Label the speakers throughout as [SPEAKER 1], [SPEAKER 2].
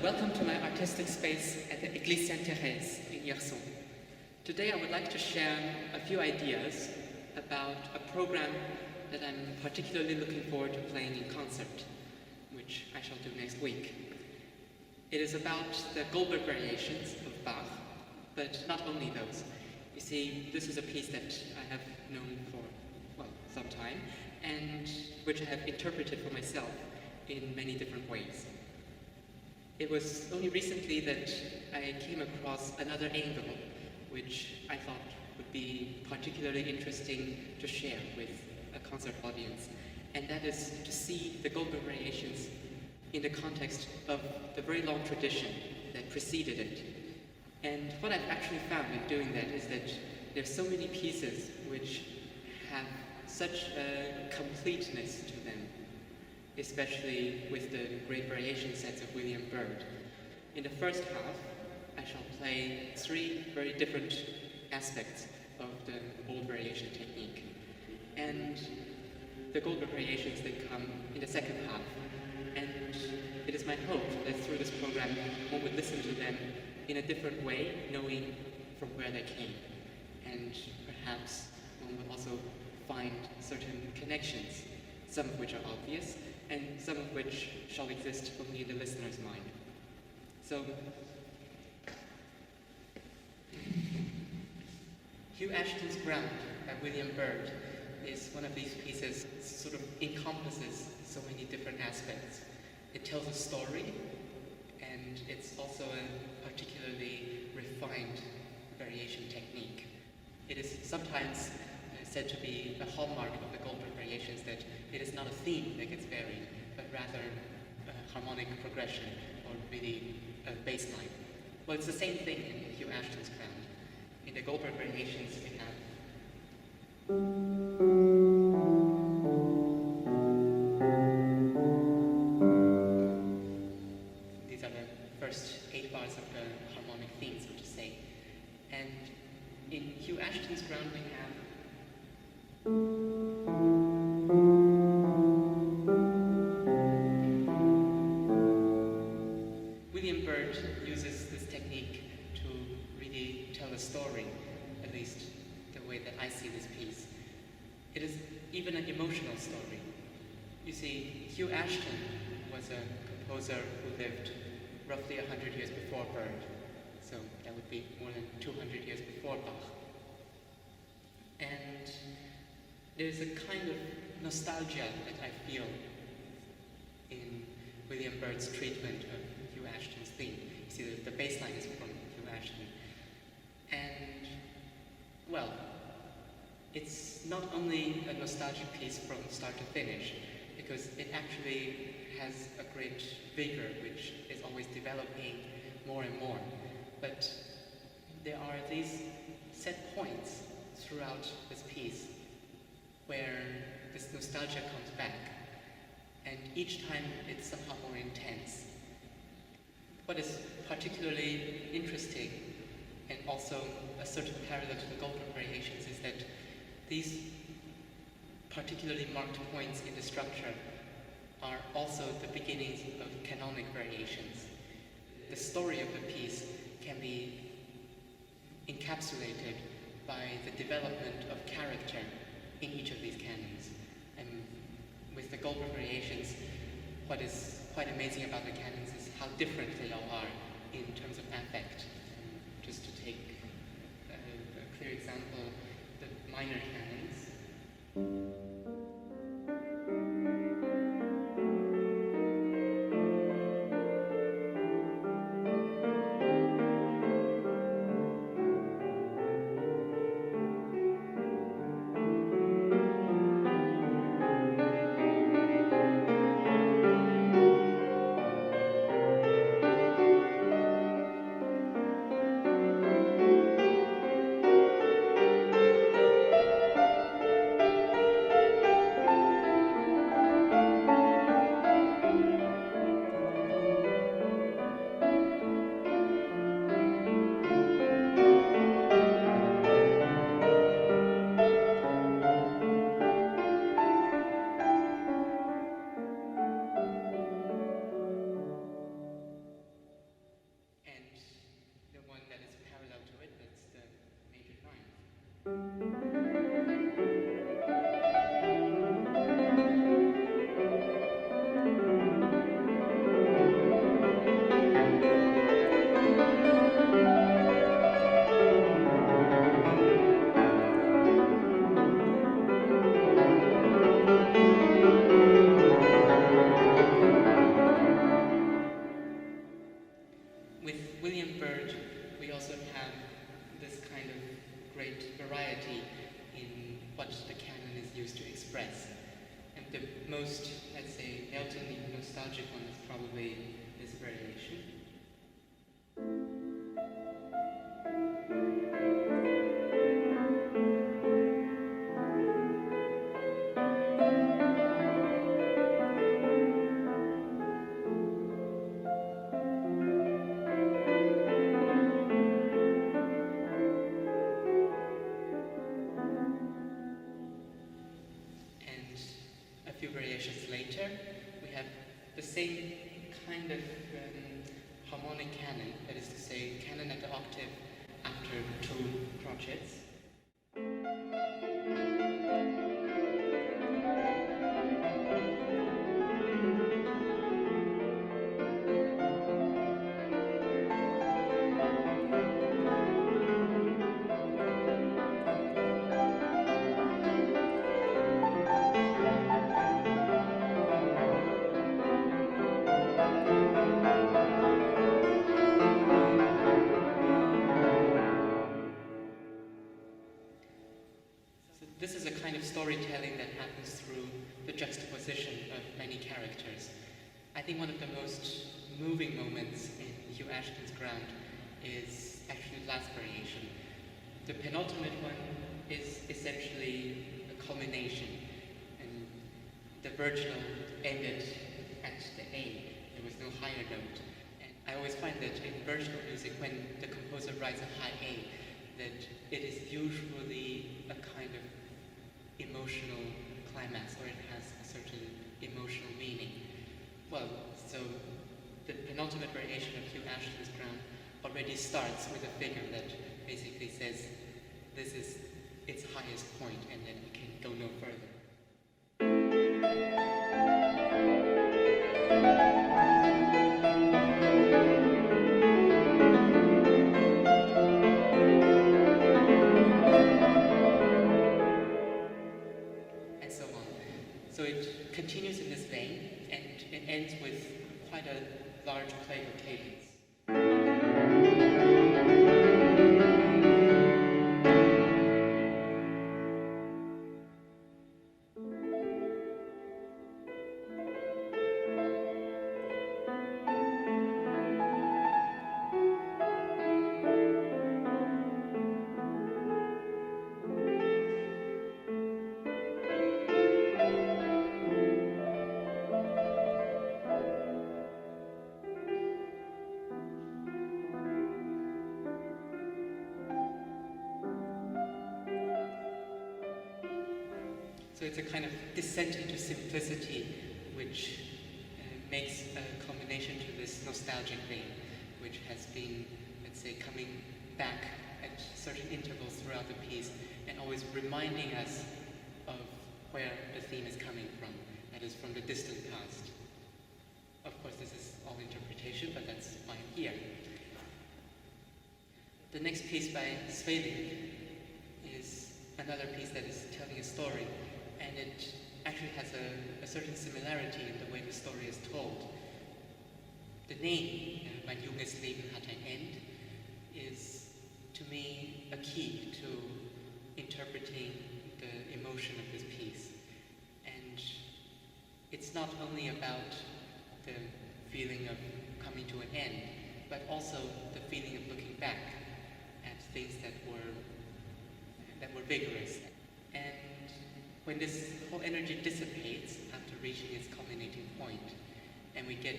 [SPEAKER 1] welcome to my artistic space at the Église Sainte-Thérèse in Vierzon. Today I would like to share a few ideas about a program that I'm particularly looking forward to playing in concert, which I shall do next week. It is about the Goldberg-Variations of Bach, but not only those. You see, this is a piece that I have known for, well, some time, and which I have interpreted for myself in many different ways. It was only recently that I came across another angle which I thought would be particularly interesting to share with a concert audience, and that is to see the Goldberg-Variations in the context of the very long tradition that preceded it. And what I've actually found in doing that is that there's so many pieces which have such a completeness to them, especially with the great variation sets of Byrd. In the first half, I shall play three very different aspects of the old variation technique. And the Goldberg variations, they come in the second half. And it is my hope that through this program, one would listen to them in a different way, knowing from where they came. And perhaps one will also find certain connections, some of which are obvious, and some of which shall exist only in the listener's mind. So, Hugh Ashton's Ground by Byrd is one of these pieces that sort of encompasses so many different aspects. It tells a story, and it's also a particularly refined variation technique. It is sometimes said to be a hallmark of the Goldberg variations that it is not a theme that gets varied, but rather a harmonic progression, or really a bass line. Well, it's the same thing in Hugh Ashton's Ground. In the Goldberg variations, we have these are the first 8 bars of the harmonic theme, so to say. And in Hugh Ashton's Ground, we have Byrd uses this technique to really tell a story, at least the way that I see this piece. It is even an emotional story. You see, Hugh Ashton was a composer who lived roughly 100 years before Byrd, so that would be more than 200 years before Bach. And there's a kind of nostalgia that I feel in Byrd's treatment of Hugh Ashton's theme. You see, the bass line is from Hugh Ashton. And, well, it's not only a nostalgic piece from start to finish, because it actually has a great vigor, which is always developing more and more. But there are these set points throughout this piece where this nostalgia comes back, and each time it's somehow more intense. What is particularly interesting, and also a certain parallel to the Goldberg variations, is that these particularly marked points in the structure are also the beginnings of canonic variations. The story of the piece can be encapsulated by the development of character in each of these canons. And with the Goldberg variations, what is quite amazing about the canons is how different they all are in terms of affect. Just to take a clear example, the minor canons. William Byrd, we also have this kind of great variety in what the canon is used to express. And the most, let's say, meltingly nostalgic one is probably this variation. Variations later, we have the same kind of harmonic canon, that is to say, canon at the octave after two crotchets. This is a kind of storytelling that happens through the juxtaposition of many characters. I think one of the most moving moments in Hugh Ashton's Ground is actually the last variation. The penultimate one is essentially a culmination, and the virginal ended at the A. There was no higher note. And I always find that in virginal music, when the composer writes a high A, that it is usually a kind of emotional climax, or it has a certain emotional meaning. Well, so the penultimate variation of Hugh Ashton's Ground already starts with a figure that basically says this is its highest point and then it can go no further. So it continues in this vein, and it ends with quite a large plagal cadence. So it's a kind of descent into simplicity, which makes a culmination to this nostalgic vein, which has been, let's say, coming back at certain intervals throughout the piece and always reminding us of where the theme is coming from, that is from the distant past. Of course, this is all interpretation, but that's why I'm here. The next piece by Sweelinck is another piece that is telling a story, and it actually has a certain similarity in the way the story is told. The name, mein junges Leben hat ein Ende, is to me a key to interpreting the emotion of this piece. And it's not only about the feeling of coming to an end, but also the feeling of looking back at things that were vigorous. And when this whole energy dissipates after reaching its culminating point, and we get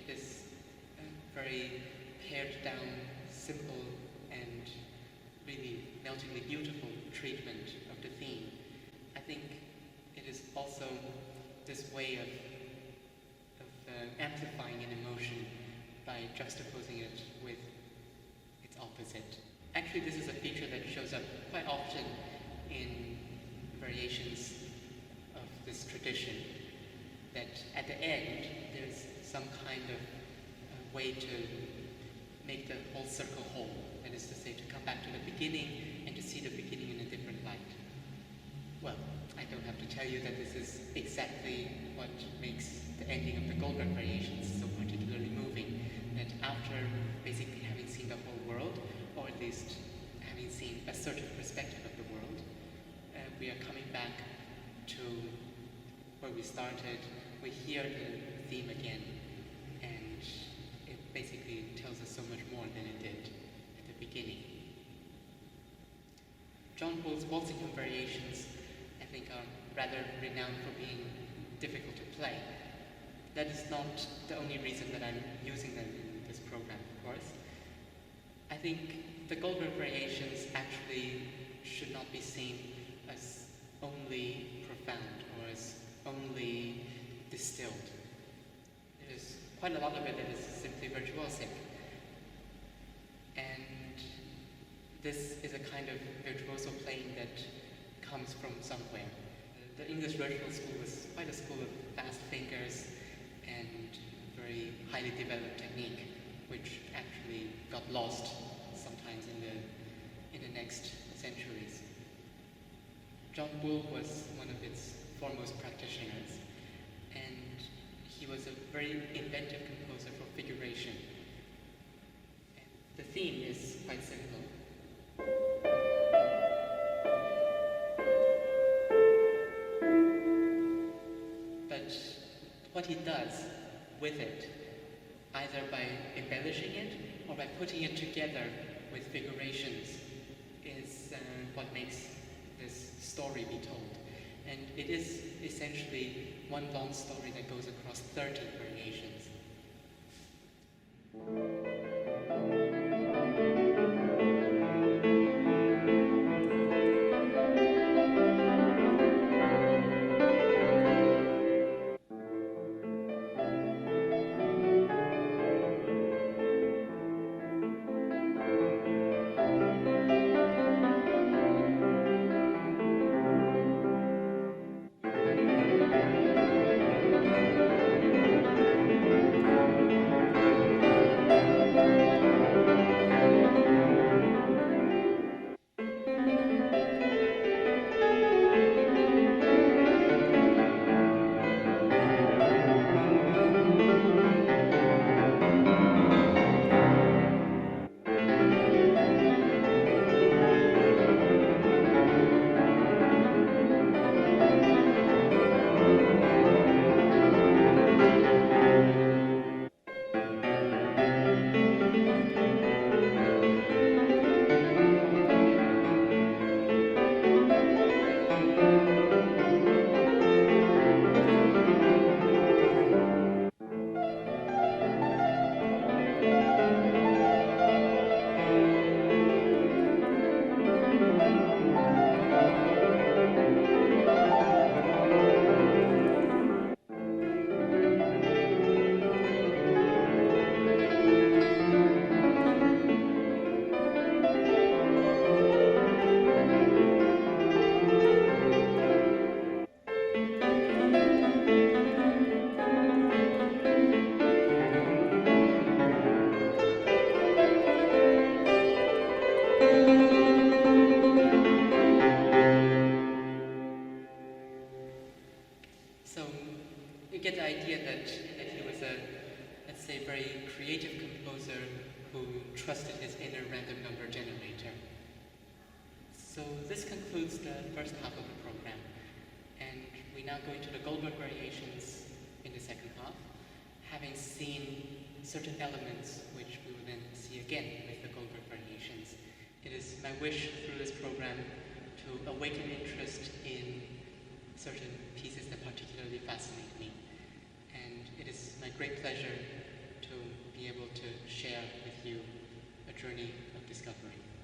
[SPEAKER 1] this very pared down, simple, and really meltingly beautiful treatment of the theme, I think it is also this way of amplifying an emotion by juxtaposing it with its opposite. Actually, this is a feature that shows up quite often in variations of this tradition, that at the end there's some kind of way to make the whole circle whole. That is to say, to come back to the beginning and to see the beginning in a different light. Well, I don't have to tell you that this is exactly what makes the ending of the Goldberg-Variations so particularly moving, that after basically having least having seen a certain perspective of the world, we are coming back to where we started. We hear the theme again, and it basically tells us so much more than it did at the beginning. John Bull's Walsingham variations, I think, are rather renowned for being difficult to play. That is not the only reason that I'm using them in this program, of course. I think the Goldberg-Variations actually should not be seen as only profound or as only distilled. There's quite a lot of it that is simply virtuosic. And this is a kind of virtuoso playing that comes from somewhere. The English Recital school was quite a school of fast fingers and very highly developed technique, which actually got lost sometimes in the next centuries. John Bull was one of its foremost practitioners, and he was a very inventive composer for figuration. And the theme is quite simple. But what he does with it, either by embellishing it or by putting it together with figurations, is what makes this story be told. And it is essentially one long story that goes across 30 variations. Get the idea that he was a, let's say, very creative composer who trusted his inner random number generator. So this concludes the first half of the program, and we now go into the Goldberg-Variations in the second half, having seen certain elements which we will then see again with the Goldberg-Variations. It is my wish through this program to awaken interest in certain pieces that particularly fascinate me. And it is my great pleasure to be able to share with you a journey of discovery.